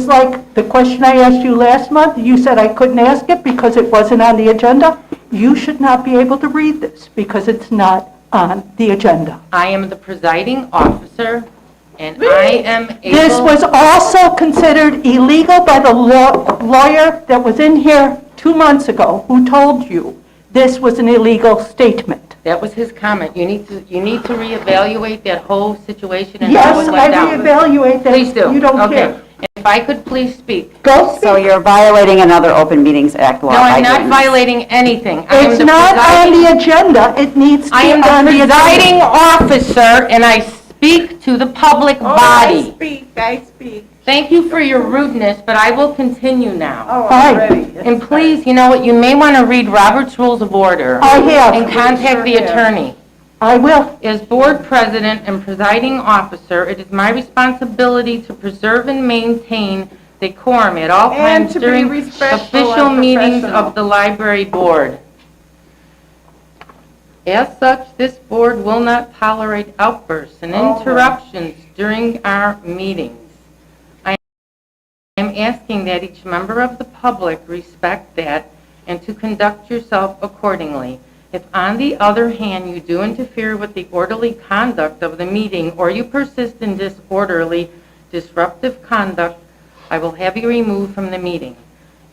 like the question I asked you last month. You said I couldn't ask it because it wasn't on the agenda. You should not be able to read this because it's not on the agenda. I am the presiding officer, and I am able... This was also considered illegal by the lawyer that was in here 2 months ago who told you this was an illegal statement. That was his comment. You need to reevaluate that whole situation and how Yes, it I went down. reevaluate that. Please do. You don't Okay. care. And if I could please speak. Go speak. So you're violating another Open Meetings Act law. No, I'm by not doing this. violating anything. I am It's the not on presiding- the agenda. It needs to I be am on the the presiding agenda. officer, and I speak to the public body. I speak. Thank you for your rudeness, but I will continue now. Oh, Fine. I'm ready. And please, you know what, you may want to read Robert's Rules of Order. I have. And contact the Sure have. attorney. I will. As board president and presiding officer, it is my responsibility to preserve and maintain decorum at all And times to be during respectful official and meetings professional. of the library board. As such, this board will not tolerate outbursts and Oh, no. interruptions during our meetings. I am asking that each member of the public respect that and to conduct yourself accordingly. If, on the other hand, you do interfere with the orderly conduct of the meeting or you persist in disorderly, disruptive conduct, I will have you removed from the meeting.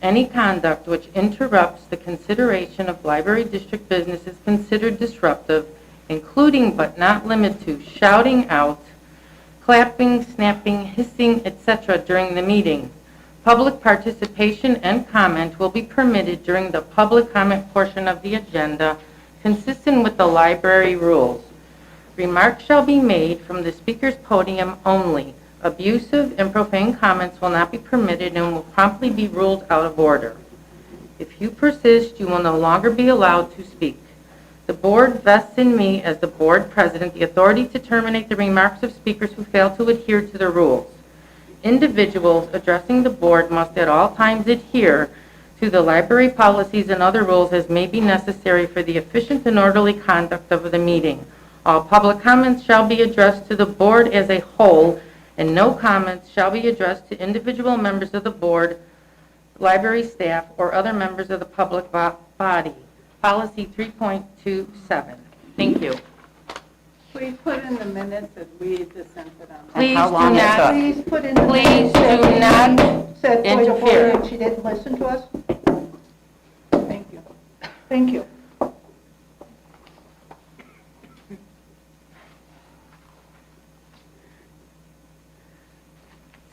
Any conduct which interrupts the consideration of library district business is considered disruptive, including but not limited to shouting out, clapping, snapping, hissing, etc. during the meeting. Public participation and comment will be permitted during the public comment portion of the agenda, consistent with the library rules. Remarks shall be made from the speaker's podium only. Abusive and profane comments will not be permitted and will promptly be ruled out of order. If you persist, you will no longer be allowed to speak. The board vests in me, as the board president, the authority to terminate the remarks of speakers who fail to adhere to the rules. Individuals addressing the board must at all times adhere to the library policies and other rules as may be necessary for the efficient and orderly conduct of the meeting. All public comments shall be addressed to the board as a whole, and no comments shall be addressed to individual members of the board, library staff, or other members of the public body. Policy 3.27. Thank you. Please put in the minutes that we dissented on. Please how do long it not, took. Please put in the please minutes that do not said point of order interfere. and she didn't listen to us. Thank you. Thank you.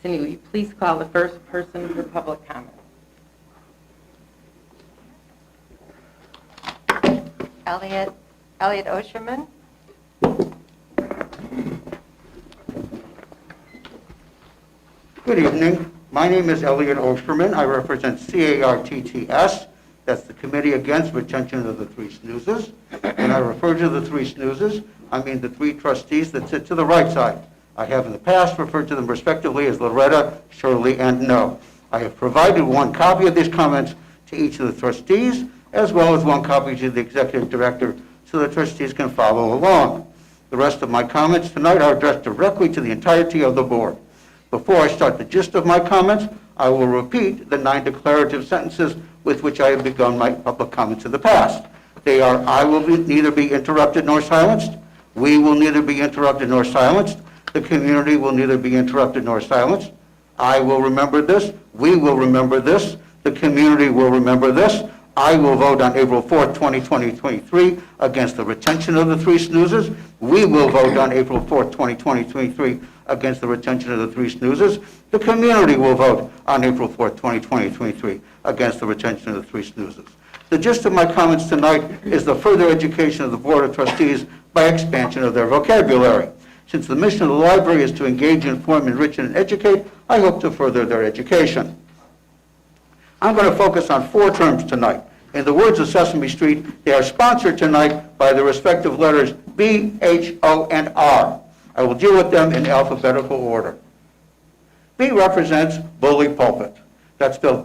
Cindy, will you please call the first person for public comment? Elliot Osherman. Good evening. My name is Elliot Osherman. I represent CARTTS. That's the Committee Against Retention of the Three Snoozes. When I refer to the three snoozes, I mean the three trustees that sit to the right side. I have in the past referred to them respectively as Loretta, Shirley, and No. I have provided one copy of these comments to each of the trustees, as well as one copy to the executive director so the trustees can follow along. The rest of my comments tonight are addressed directly to the entirety of the board. Before I start the gist of my comments, I will repeat the 9 declarative sentences with which I have begun my public comments in the past. They are, I will neither be interrupted nor silenced. We will neither be interrupted nor silenced. The community will neither be interrupted nor silenced. I will remember this. We will remember this. The community will remember this. I will vote on April 4th, 2023 against the retention of the three snoozes. We will vote on April 4th, 2023 against the retention of the three snoozes. The community will vote on April 4th, 2023 against the retention of the three snoozes. The gist of my comments tonight is the further education of the Board of Trustees by expansion of their vocabulary. Since the mission of the library is to engage, inform, enrich, and educate, I hope to further their education. I'm going to focus on 4 terms tonight. In the words of Sesame Street, they are sponsored tonight by the respective letters B, H, O, and R. I will deal with them in alphabetical order. B represents bully pulpit. That's spelled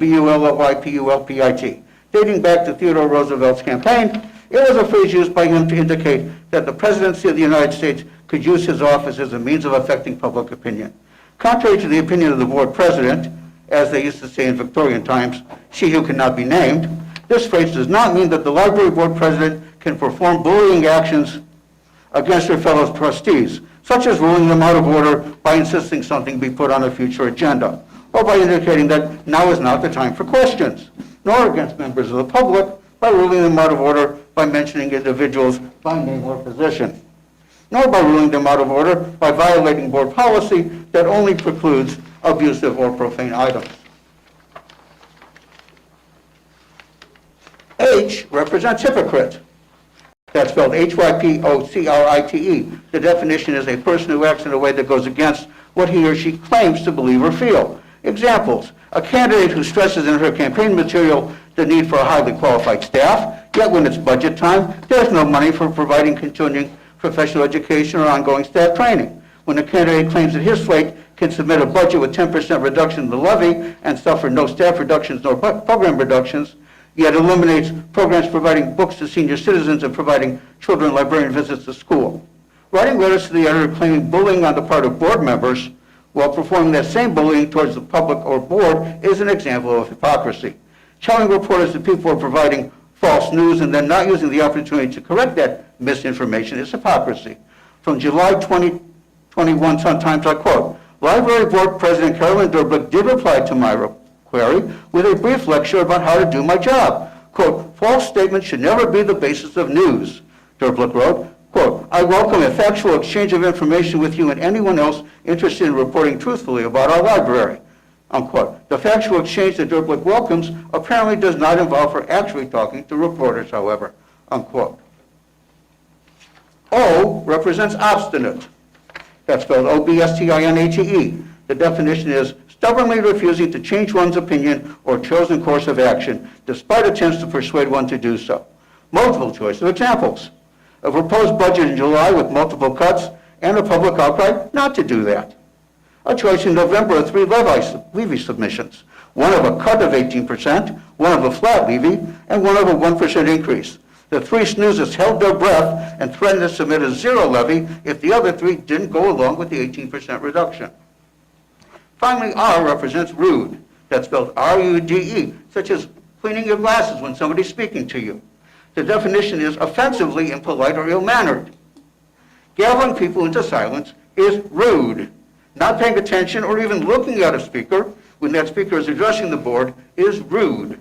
B-U-L-L-Y-P-U-L-P-I-T. Dating back to Theodore Roosevelt's campaign, it was a phrase used by him to indicate that the presidency of the United States could use his office as a means of affecting public opinion. Contrary to the opinion of the board president, as they used to say in Victorian times, she who cannot be named, this phrase does not mean that the library board president can perform bullying actions against her fellow trustees, such as ruling them out of order by insisting something be put on a future agenda, or by indicating that now is not the time for questions, nor against members of the public by ruling them out of order by mentioning individuals by name or position, nor by ruling them out of order by violating board policy that only precludes abusive or profane items. H represents hypocrite. That's spelled Hypocrite. The definition is a person who acts in a way that goes against what he or she claims to believe or feel. Examples: a candidate who stresses in her campaign material the need for a highly qualified staff, yet when it's budget time, there's no money for providing continuing professional education or ongoing staff training. When a candidate claims that his slate can submit a budget with 10% reduction in the levy and suffer no staff reductions nor program reductions, yet eliminates programs providing books to senior citizens and providing children librarian visits to school. Writing letters to the editor claiming bullying on the part of board members while performing that same bullying towards the public or board is an example of hypocrisy. Telling reporters that people are providing false news and then not using the opportunity to correct that misinformation is hypocrisy. From July 2021 Sun-Times, I quote, "Library Board President Carolyn Durblick did reply to my query with a brief lecture about how to do my job. Quote, false statements should never be the basis of news," Durblick wrote. Quote, "I welcome a factual exchange of information with you and anyone else interested in reporting truthfully about our library." Unquote. The factual exchange that Durblick welcomes apparently does not involve her actually talking to reporters, however. Unquote. O represents obstinate. That's spelled Obstinate. The definition is stubbornly refusing to change one's opinion or chosen course of action, despite attempts to persuade one to do so. Multiple choice of examples. A proposed budget in July with multiple cuts and a public outcry not to do that. A choice in November of 3 levy submissions, one of a cut of 18%, one of a flat levy, and one of a 1% increase. The 3 snoozes held their breath and threatened to submit a 0 levy if the other 3 didn't go along with the 18% reduction. Finally, R represents rude. That's spelled R-U-D-E, such as cleaning your glasses when somebody's speaking to you. The definition is offensively impolite or ill-mannered. Gathering people into silence is rude. Not paying attention or even looking at a speaker when that speaker is addressing the board is rude.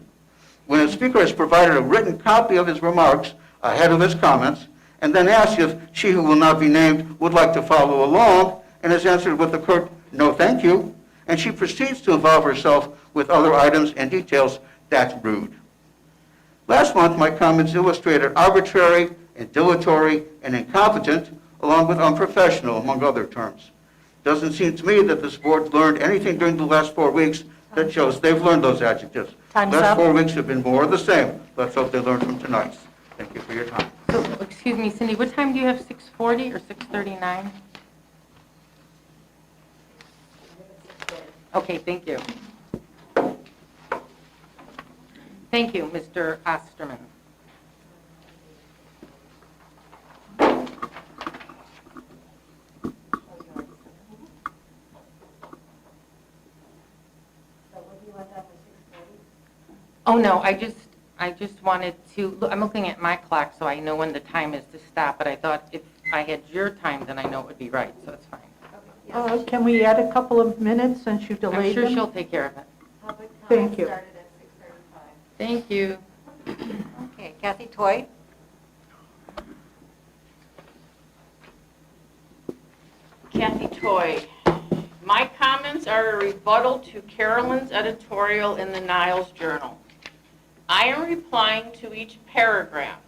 When a speaker has provided a written copy of his remarks ahead of his comments and then asks if she who will not be named would like to follow along and is answered with a curt "no thank you," and she proceeds to involve herself with other items and details, that's rude. Last month, my comments illustrated arbitrary and dilatory and incompetent, along with unprofessional, among other terms. Doesn't seem to me that this board learned anything during the last 4 weeks that shows they've learned those adjectives. Time's Last up. 4 weeks have been more of the same. Let's hope they learned from tonight's. Thank you for your time. So, excuse me, Cindy, what time do you have, 6:40 or 6:39? Okay, thank you. Thank you, Mr. Osterman. Oh, no, I just wanted to, I'm looking at my clock, so I know when the time is to stop, but I thought if I had your time, then I know it would be right, so it's fine. Can we add a couple of minutes since you I'm delayed sure them? she'll take care of it. Public Thank comment you. started at 6:35. Thank you. Okay, Kathy Toy. Kathy Toy. My comments are a rebuttal to Carolyn's editorial in the Niles Journal. I am replying to each paragraph.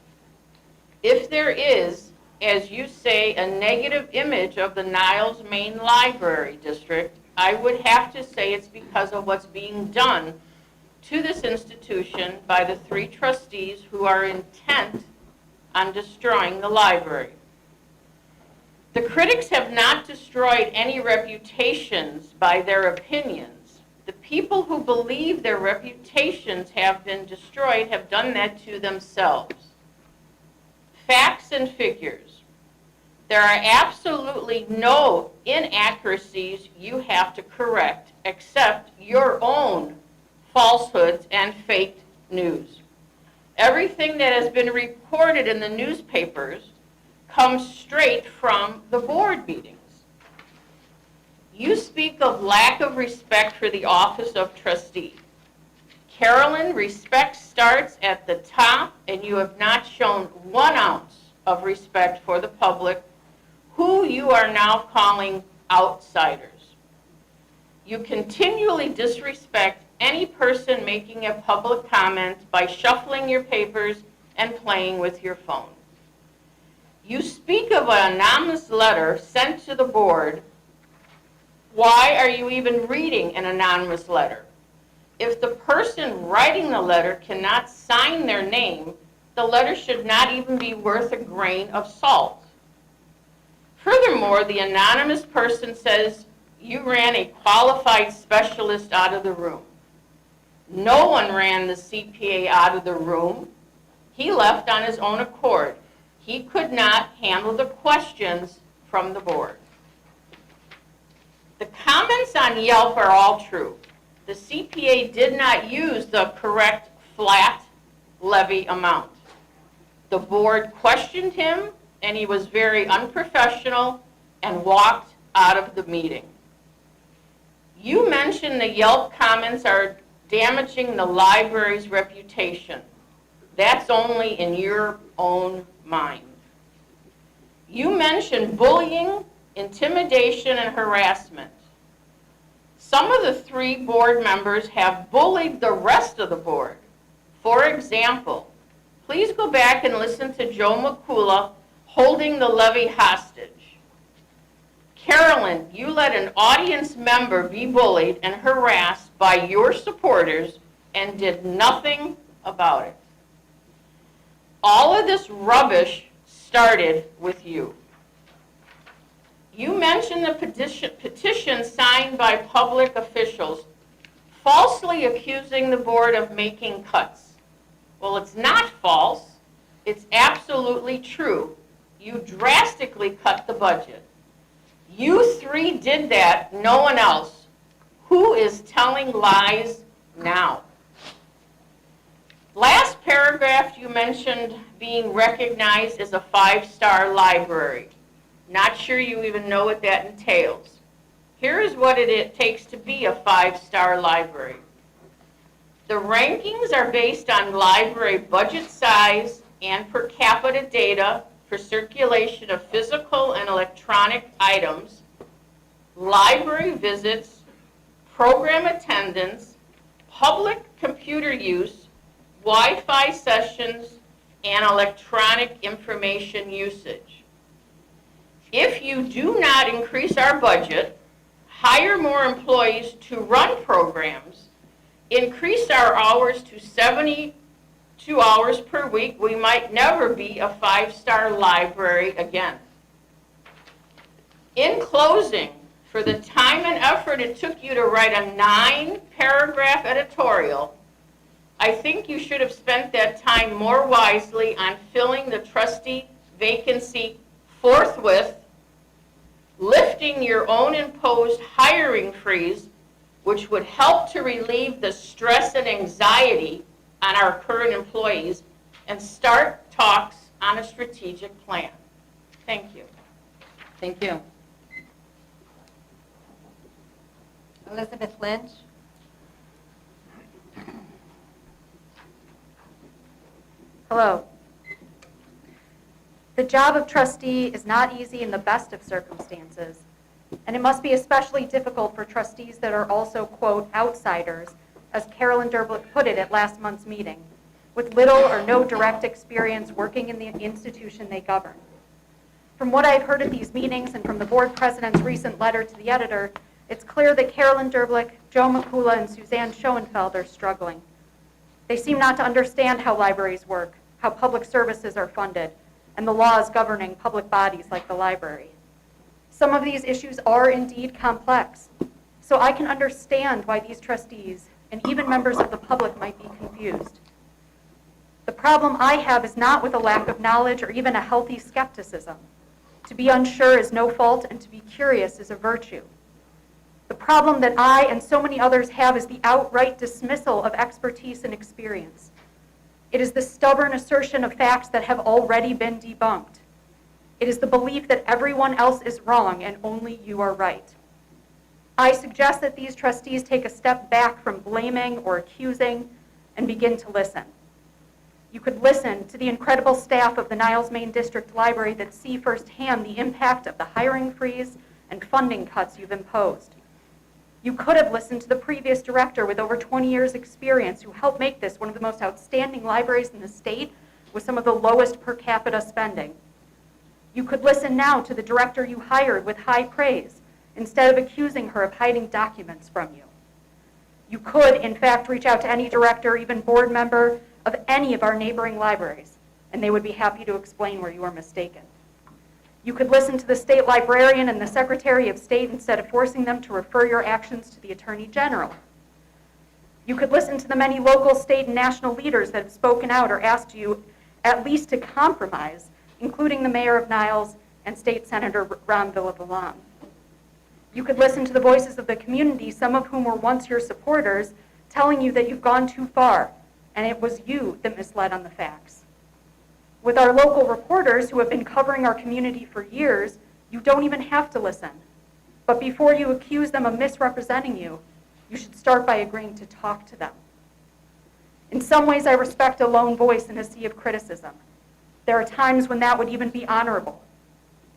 If there is, as you say, a negative image of the Niles-Maine Library District, I would have to say it's because of what's being done to this institution by the 3 trustees who are intent on destroying the library. The critics have not destroyed any reputations by their opinions. The people who believe their reputations have been destroyed have done that to themselves. Facts and figures. There are absolutely no inaccuracies you have to correct except your own falsehoods and fake news. Everything that has been reported in the newspapers comes straight from the board meetings. You speak of lack of respect for the office of trustee. Carolyn, respect starts at the top, and you have not shown 1 ounce of respect for the public, who you are now calling outsiders. You continually disrespect any person making a public comment by shuffling your papers and playing with your phone. You speak of an anonymous letter sent to the board. Why are you even reading an anonymous letter? If the person writing the letter cannot sign their name, the letter should not even be worth a grain of salt. Furthermore, the anonymous person says you ran a qualified specialist out of the room. No one ran the CPA out of the room. He left on his own accord. He could not handle the questions from the board. The comments on Yelp are all true. The CPA did not use the correct flat levy amount. The board questioned him, and he was very unprofessional and walked out of the meeting. You mentioned the Yelp comments are damaging the library's reputation. That's only in your own mind. You mentioned bullying, intimidation, and harassment. Some of the 3 board members have bullied the rest of the board. For example, please go back and listen to Joe McCullough holding the levy hostage. Carolyn, you let an audience member be bullied and harassed by your supporters and did nothing about it. All of this rubbish started with you. You mentioned the petition signed by public officials falsely accusing the board of making cuts. Well, it's not false. It's absolutely true. You drastically cut the budget. You 3 did that, no one else. Who is telling lies now? Last paragraph, you mentioned being recognized as a 5-star library. Not sure you even know what that entails. Here is what it takes to be a 5-star library. The rankings are based on library budget size and per capita data for circulation of physical and electronic items, library visits, program attendance, public computer use, Wi-Fi sessions, and electronic information usage. If you do not increase our budget, hire more employees to run programs, increase our hours to 72 hours per week, we might never be a 5-star library again. In closing, for the time and effort it took you to write a 9-paragraph editorial, I think you should have spent that time more wisely on filling the trustee vacancy forthwith, lifting your own imposed hiring freeze, which would help to relieve the stress and anxiety on our current employees, and start talks on a strategic plan. Thank you. Thank you. Elizabeth Lynch. Hello. The job of trustee is not easy in the best of circumstances, and it must be especially difficult for trustees that are also, quote, outsiders, as Carolyn Derblick put it at last month's meeting, with little or no direct experience working in the institution they govern. From what I've heard at these meetings and from the board president's recent letter to the editor, it's clear that Carolyn Derblick, Joe McCullough, and Suzanne Schoenfeld are struggling. They seem not to understand how libraries work, how public services are funded, and the laws governing public bodies like the library. Some of these issues are indeed complex, so I can understand why these trustees and even members of the public might be confused. The problem I have is not with a lack of knowledge or even a healthy skepticism. To be unsure is no fault, and to be curious is a virtue. The problem that I and so many others have is the outright dismissal of expertise and experience. It is the stubborn assertion of facts that have already been debunked. It is the belief that everyone else is wrong and only you are right. I suggest that these trustees take a step back from blaming or accusing and begin to listen. You could listen to the incredible staff of the Niles-Maine District Library that see firsthand the impact of the hiring freeze and funding cuts you've imposed. You could have listened to the previous director with over 20 years' experience who helped make this one of the most outstanding libraries in the state with some of the lowest per capita spending. You could listen now to the director you hired with high praise instead of accusing her of hiding documents from you. You could, in fact, reach out to any director, even board member of any of our neighboring libraries, and they would be happy to explain where you were mistaken. You could listen to the state librarian and the Secretary of State instead of forcing them to refer your actions to the Attorney General. You could listen to the many local, state, and national leaders that have spoken out or asked you at least to compromise, including the Mayor of Niles and State Senator Ron Villavillan. You could listen to the voices of the community, some of whom were once your supporters, telling you that you've gone too far, and it was you that misled on the facts. With our local reporters who have been covering our community for years, you don't even have to listen. But before you accuse them of misrepresenting you, you should start by agreeing to talk to them. In some ways, I respect a lone voice in a sea of criticism. There are times when that would even be honorable.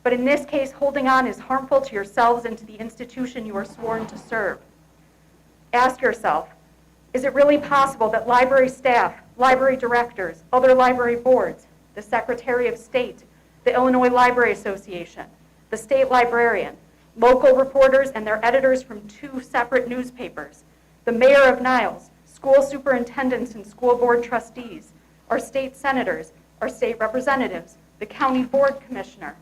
But in this case, holding on is harmful to yourselves and to the institution you are sworn to serve. Ask yourself, is it really possible that library staff, library directors, other library boards, the Secretary of State, the Illinois Library Association, the state librarian, local reporters and their editors from 2 separate newspapers, the mayor of Niles, school superintendents and school board trustees, our state senators, our state representatives, the county board commissioner,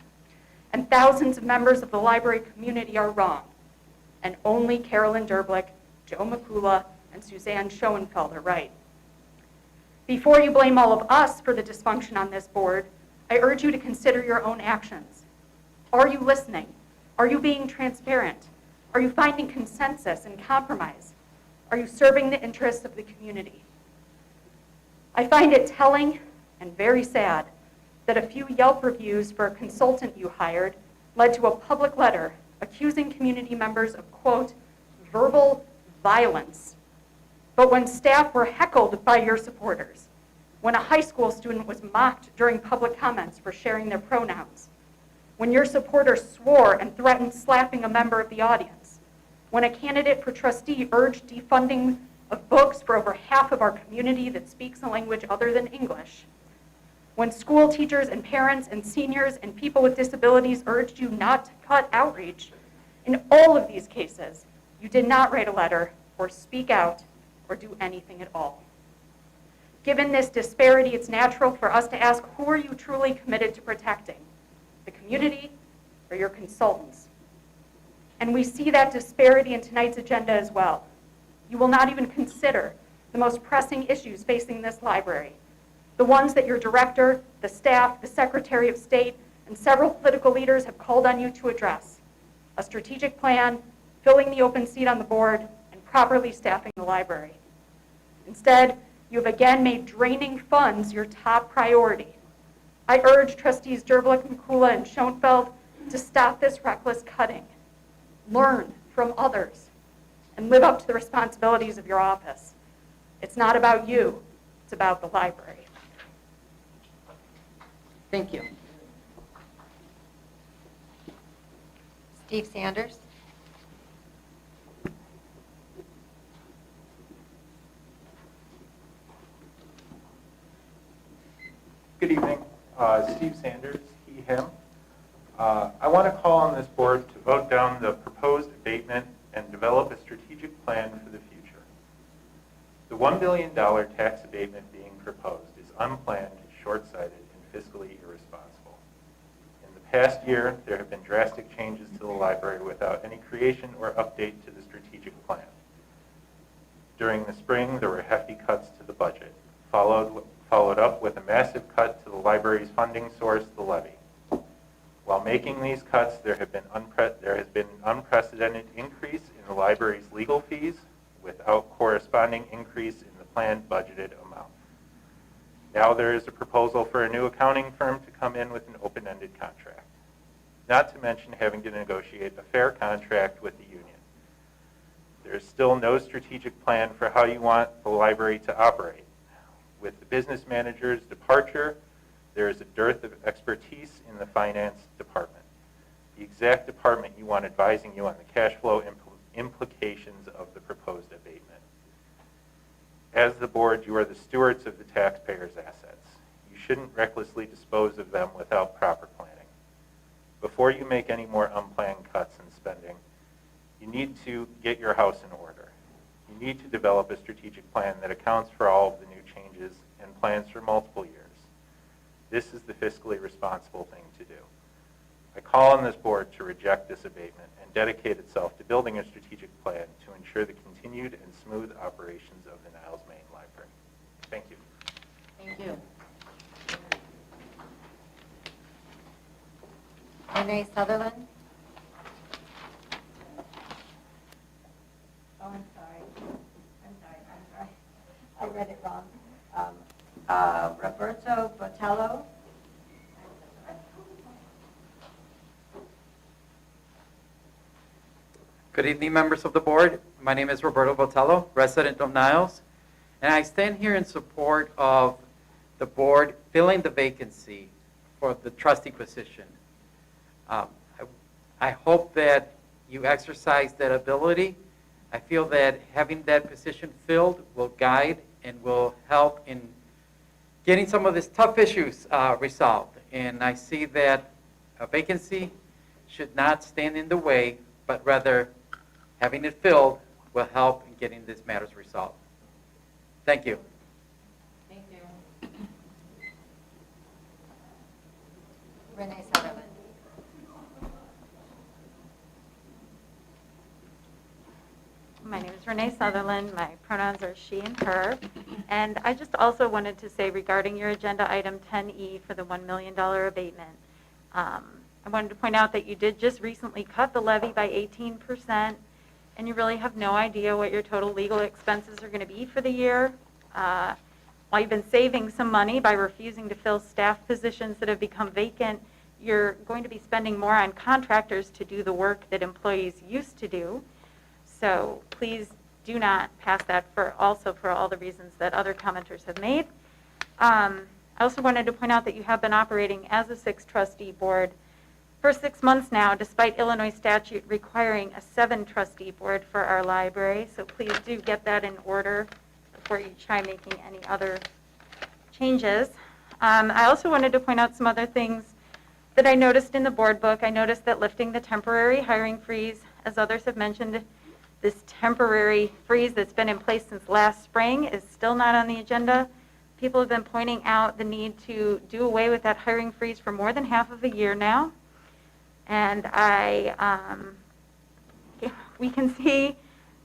and thousands of members of the library community are wrong, and only Carolyn Derblick, Joe McCullough, and Suzanne Schoenfeld are right. Before you blame all of us for the dysfunction on this board, I urge you to consider your own actions. Are you listening? Are you being transparent? Are you finding consensus and compromise? Are you serving the interests of the community? I find it telling and very sad that a few Yelp reviews for a consultant you hired led to a public letter accusing community members of, quote, verbal violence. But when staff were heckled by your supporters, when a high school student was mocked during public comments for sharing their pronouns, when your supporters swore and threatened slapping a member of the audience, when a candidate for trustee urged defunding of books for over half of our community that speaks a language other than English, when school teachers and parents and seniors and people with disabilities urged you not to cut outreach, in all of these cases, you did not write a letter or speak out or do anything at all. Given this disparity, it's natural for us to ask, who are you truly committed to protecting? The community or your consultants? And we see that disparity in tonight's agenda as well. You will not even consider the most pressing issues facing this library, the ones that your director, the staff, the Secretary of State, and several political leaders have called on you to address: a strategic plan, filling the open seat on the board, and properly staffing the library. Instead, you have again made draining funds your top priority. I urge trustees Derblick, McCullough, and Schoenfeld to stop this reckless cutting, learn from others, and live up to the responsibilities of your office. It's not about you, it's about the library. Thank you. Steve Sanders. Good evening. Steve Sanders, he, him. I want to call on this board to vote down the proposed abatement and develop a strategic plan for the future. The $1 billion tax abatement being proposed is unplanned, short-sighted, and fiscally irresponsible. In the past year, there have been drastic changes to the library without any creation or update to the strategic plan. During the spring, there were hefty cuts to the budget, followed up with a massive cut to the library's funding source, the levy. While While making these cuts, there has been an unprecedented increase in the library's legal fees without corresponding increase in the planned budgeted amount. Now there is a proposal for a new accounting firm to come in with an open-ended contract, not to mention having to negotiate a fair contract with the union. There is still no strategic plan for how you want the library to operate. With the business manager's departure, there is a dearth of expertise in the finance department, the exact department you want advising you on the cash flow implications of the proposed abatement. As the board, you are the stewards of the taxpayers' assets. You shouldn't recklessly dispose of them without proper planning. Before you make any more unplanned cuts in spending, you need to get your house in order. You need to develop a strategic plan that accounts for all of the new changes and plans for multiple years. This is the fiscally responsible thing to do. I call on this board to reject this abatement and dedicate itself to building a strategic plan to ensure the continued and smooth operations of the Niles-Maine Library. Thank you. Thank you. Renee Sutherland? Oh, I'm sorry. I read it wrong. Roberto Botello? Good evening, members of the board. My name is Roberto Botello, resident of Niles, and I stand here in support of the board filling the vacancy for the trustee position. I hope that you exercise that ability. I feel that having that position filled will guide and will help in getting some of these tough issues resolved. And I see that a vacancy should not stand in the way, but rather having it filled will help in getting these matters resolved. Thank you. Thank you. Renee Sutherland? My name is Renee Sutherland. My pronouns are she and her. And I just also wanted to say regarding your agenda item 10E for the $1 million abatement, I wanted to point out that you did just recently cut the levy by 18%, and you really have no idea what your total legal expenses are going to be for the year. While you've been saving some money by refusing to fill staff positions that have become vacant, you're going to be spending more on contractors to do the work that employees used to do. So please do not pass that for all the reasons that other commenters have made. I also wanted to point out that you have been operating as a 6-trustee board for 6 months now, despite Illinois statute requiring a 7-trustee board for our library. So please do get that in order before you try making any other changes. I also wanted to point out some other things that I noticed in the board book. I noticed that lifting the temporary hiring freeze, as others have mentioned, this temporary freeze that's been in place since last spring is still not on the agenda. People have been pointing out the need to do away with that hiring freeze for more than half of a year now. And we can see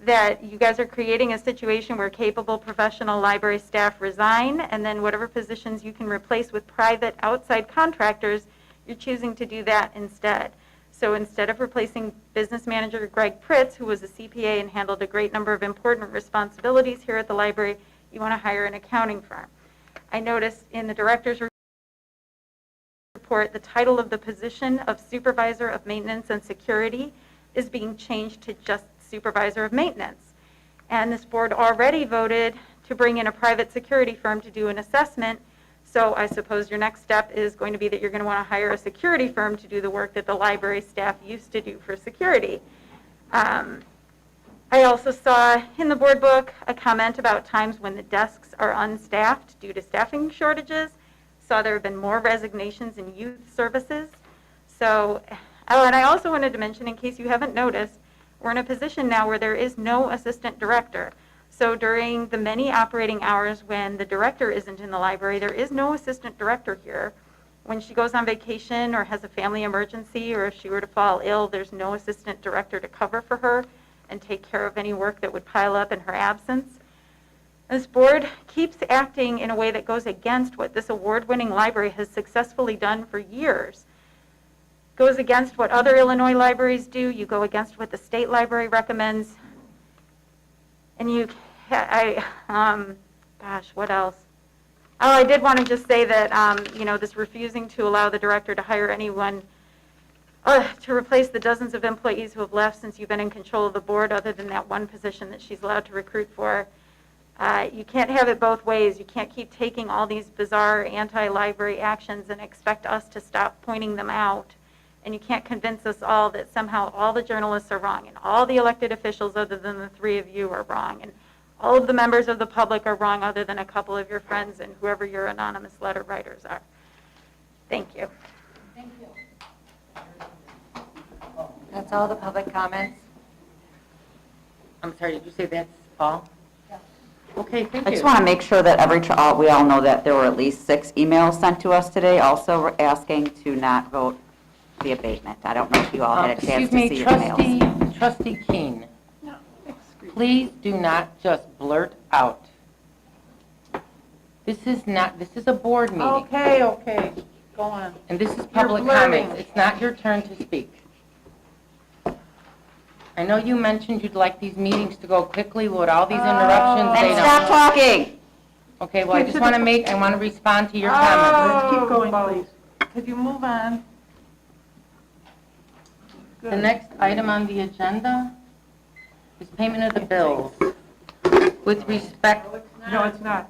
that you guys are creating a situation where capable professional library staff resign, and then whatever positions you can replace with private outside contractors, you're choosing to do that instead. So instead of replacing business manager Greg Pritz, who was a CPA and handled a great number of important responsibilities here at the library, you want to hire an accounting firm. I noticed in the director's report, the title of the position of Supervisor of Maintenance and Security is being changed to just Supervisor of Maintenance. And this board already voted to bring in a private security firm to do an assessment. So I suppose your next step is going to be that you're going to want to hire a security firm to do the work that the library staff used to do for security. I also saw in the board book a comment about times when the desks are unstaffed due to staffing shortages. Saw there have been more resignations in youth services. So, and I also wanted to mention, in case you haven't noticed, we're in a position now where there is no assistant director. So during the many operating hours when the director isn't in the library, there is no assistant director here. When she goes on vacation or has a family emergency, or if she were to fall ill, there's no assistant director to cover for her and take care of any work that would pile up in her absence. This board keeps acting in a way that goes against what this award-winning library has successfully done for years. goes against what other Illinois libraries do. You go against what the state library recommends. And gosh, what else? Oh, I did want to just say that, this refusing to allow the director to hire anyone to replace the dozens of employees who have left since you've been in control of the board, other than that one position that she's allowed to recruit for. You can't have it both ways. You can't keep taking all these bizarre anti-library actions and expect us to stop pointing them out. And you can't convince us all that somehow all the journalists are wrong and all the elected officials other than the three of you are wrong and all of the members of the public are wrong other than a couple of your friends and whoever your anonymous letter writers are. Thank you. That's all the public comments? I'm sorry, did you say that's all? Yeah. Okay, thank I you. just want to make sure that we all know that there were at least 6 emails sent to us today, also asking to not vote the abatement. I don't know if you all had a chance to see your emails. Trustee Keene, please do not just blurt out. This is a board meeting, Okay, go on. and this is public You're blurting. comments. It's not your turn to speak. I know you mentioned you'd like these meetings to go quickly with all these interruptions. They And don't. stop talking. Okay, well, I just want to respond to your comments. Let's keep going, please. Could you move on? The next item on the agenda is payment of the bills. With respect, No, it's not.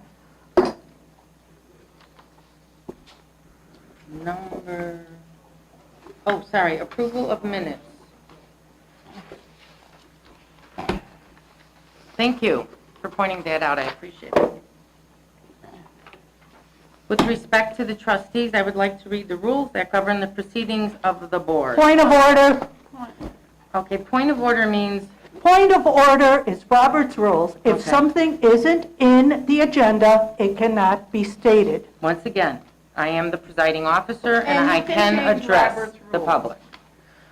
approval of minutes. Thank you for pointing that out, I appreciate it. With respect to the trustees, I would like to read the rules that govern the proceedings of the board. Point of order. Okay, point of order means, Point of order is Robert's rules. If Okay. something isn't in the agenda, it cannot be stated. once again, I am the presiding officer and And you I can can change address Robert's the rules. public.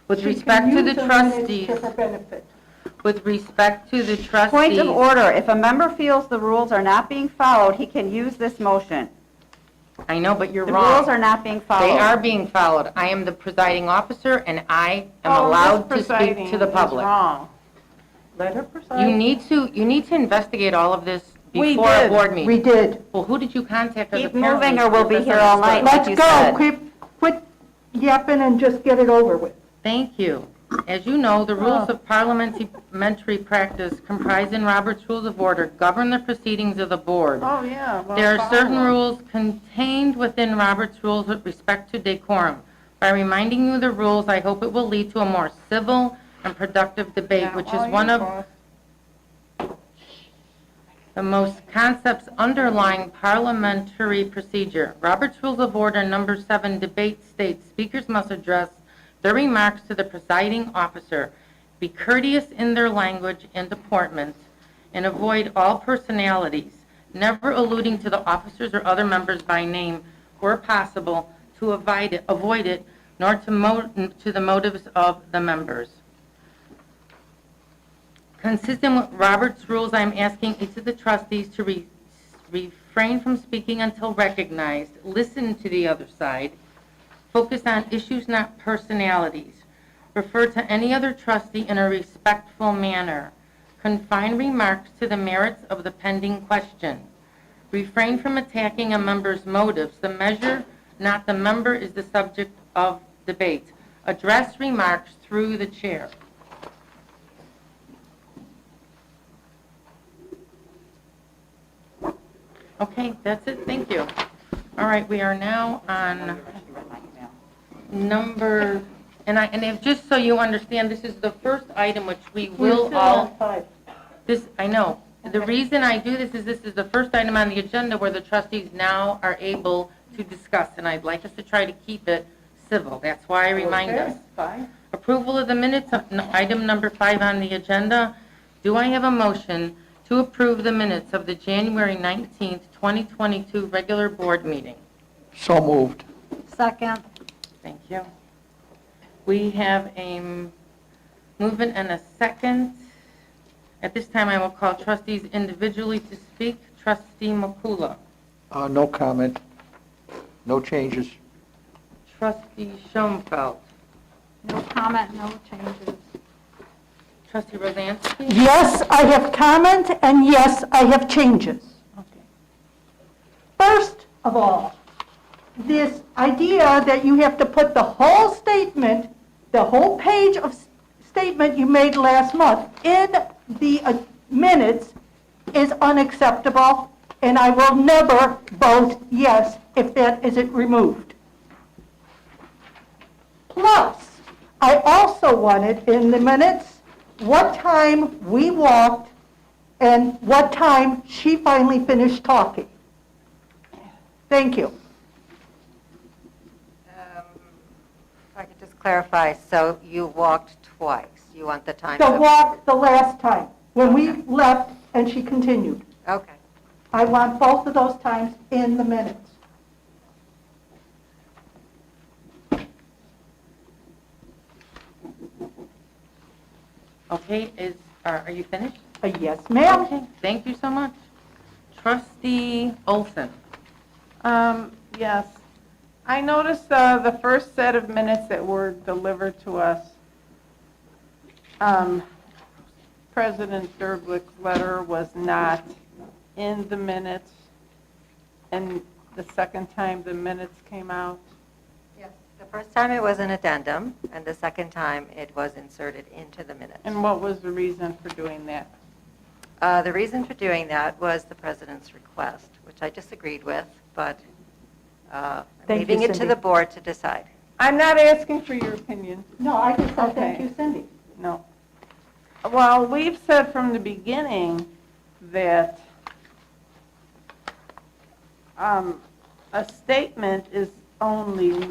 With She can respect to use the minutes trustees, to her benefit. with respect to the trustees. Point of order, if a member feels the rules are not being followed, he can use this motion. I know, but you're The wrong. rules are not being followed. They are being followed. I am the presiding officer, and I am Oh, allowed this to speak presiding to the is public. wrong. Let her preside. You need to investigate all of this We before a did. board meeting. We did. Well, who did you contact as a Keep parent? moving or we'll be here all night. Let's you go. said. Quit yapping and just get it over with. Thank you. As you know, the rules of parliamentary practice comprised in Robert's Rules of Order govern the proceedings of the board. Oh, yeah. well, There are follow certain them. rules contained within Robert's Rules with respect to decorum. By reminding you of the rules, I hope it will lead to a more civil and productive debate, Yeah, which well, is one you of boss. the most concepts underlying parliamentary procedure. Robert's Rules of Order Number 7 debate states speakers must address their remarks to the presiding officer, be courteous in their language and deportment, and avoid all personalities, never alluding to the officers or other members by name where possible to avoid it, nor to the motives of the members. Consistent with Robert's rules, I am asking each of the trustees to refrain from speaking until recognized, listen to the other side, focus on issues, not personalities, refer to any other trustee in a respectful manner, confine remarks to the merits of the pending question, refrain from attacking a member's motives. The measure, not the member, is the subject of debate. Address remarks through the chair. Okay, that's it, thank you. All right, we are now on number, just so you understand, this is the first item which we will all, I know. The reason I do this is the first item on the agenda where the trustees now are able to discuss, and I'd like us to try to keep it civil. That's why I remind us. Fine. Approval of the minutes, item number 5 on the agenda. Do I have a motion to approve the minutes of the January 19th, 2022 regular board meeting? So moved. Second. Thank you. We have a movement and a second. At this time, I will call trustees individually to speak. Trustee Makula. No comment. No changes. Trustee Schoenfeld. No comment, no changes. Trustee Rosansky? Yes, I have comment, and yes, I have changes. Okay. First of all, this idea that you have to put the whole statement, the whole page of statement you made last month in the minutes is unacceptable, and I will never vote yes if that isn't removed. Plus, I also wanted in the minutes what time we walked and what time she finally finished talking. Thank you. If I could just clarify, so you walked twice. You want the time? The walk the last time, when we left and she continued. Okay. I want both of those times in the minutes. Okay, are you finished? Yes, ma'am. Okay, thank you so much. Trustee Olson? Yes. I noticed the first set of minutes that were delivered to us, President Derblick's letter was not in the minutes, and the second time the minutes came out. Yes. The first time it was an addendum, and the second time it was inserted into the minutes. And what was the reason for doing that? The reason for doing that was the president's request, which I disagreed with, but I'm Thank leaving you, it to Cindy. the board to decide. I'm not asking for your opinion. No, I just said thank Okay. you, Cindy. No. Well, we've said from the beginning that a statement is only